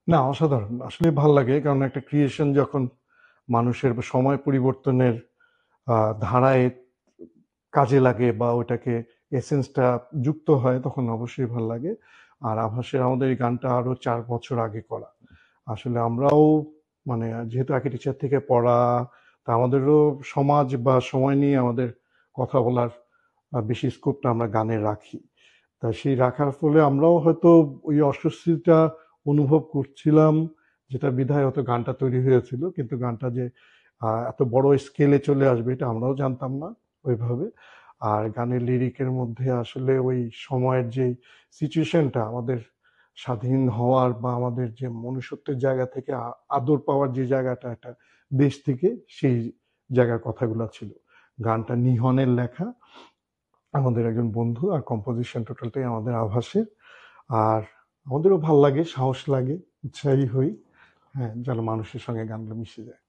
না, অসাধারণ। আসলেই ভাল লাগে। কারণ একটা ক্রিয়েশন যখন মানুষের সময় পরিবর্তনের ধারায় কাজে লাগে বা ওটাকে এসেন্সটা যুক্ত হয় তখন অবশ্যই ভাল লাগে। আর আভাসের আমাদের এই গানটা আরো ৪ বছর আগে করা। আসলে আমরাও মানে যেহেতু একই টিচার থেকে পড়া, তা আমাদেরও সমাজ বা সময় নিয়ে আমাদের কথা বলার বেশি স্কোপটা আমরা গানে রাখি। তা সেই রাখার ফলে আমরাও হয়তো ওই অস্বস্তিটা অনুভব করছিলাম, যেটা বিধায় হয়তো গানটা তৈরি হয়েছিল। কিন্তু গানটা যে এত বড় স্কেলে চলে আসবে এটা আমরাও জানতাম না ওইভাবে। আর গানের লিরিকের মধ্যে আসলে ওই সময়ের যে সিচুয়েশনটা আমাদের স্বাধীন হওয়ার বা আমাদের যে মনুষ্যত্বের জায়গা থেকে আদর পাওয়ার যে জায়গাটা একটা দেশ থেকে, সেই জায়গার কথাগুলো ছিল। গানটা নিহনের লেখা, আমাদের একজন বন্ধু, আর কম্পোজিশন টোটালটাই আমাদের আভাসের। আর আমাদেরও ভাল লাগে, সাহস লাগে, উৎসাহী হই, হ্যাঁ, যেন মানুষের সঙ্গে গানগুলো মিশে যায়।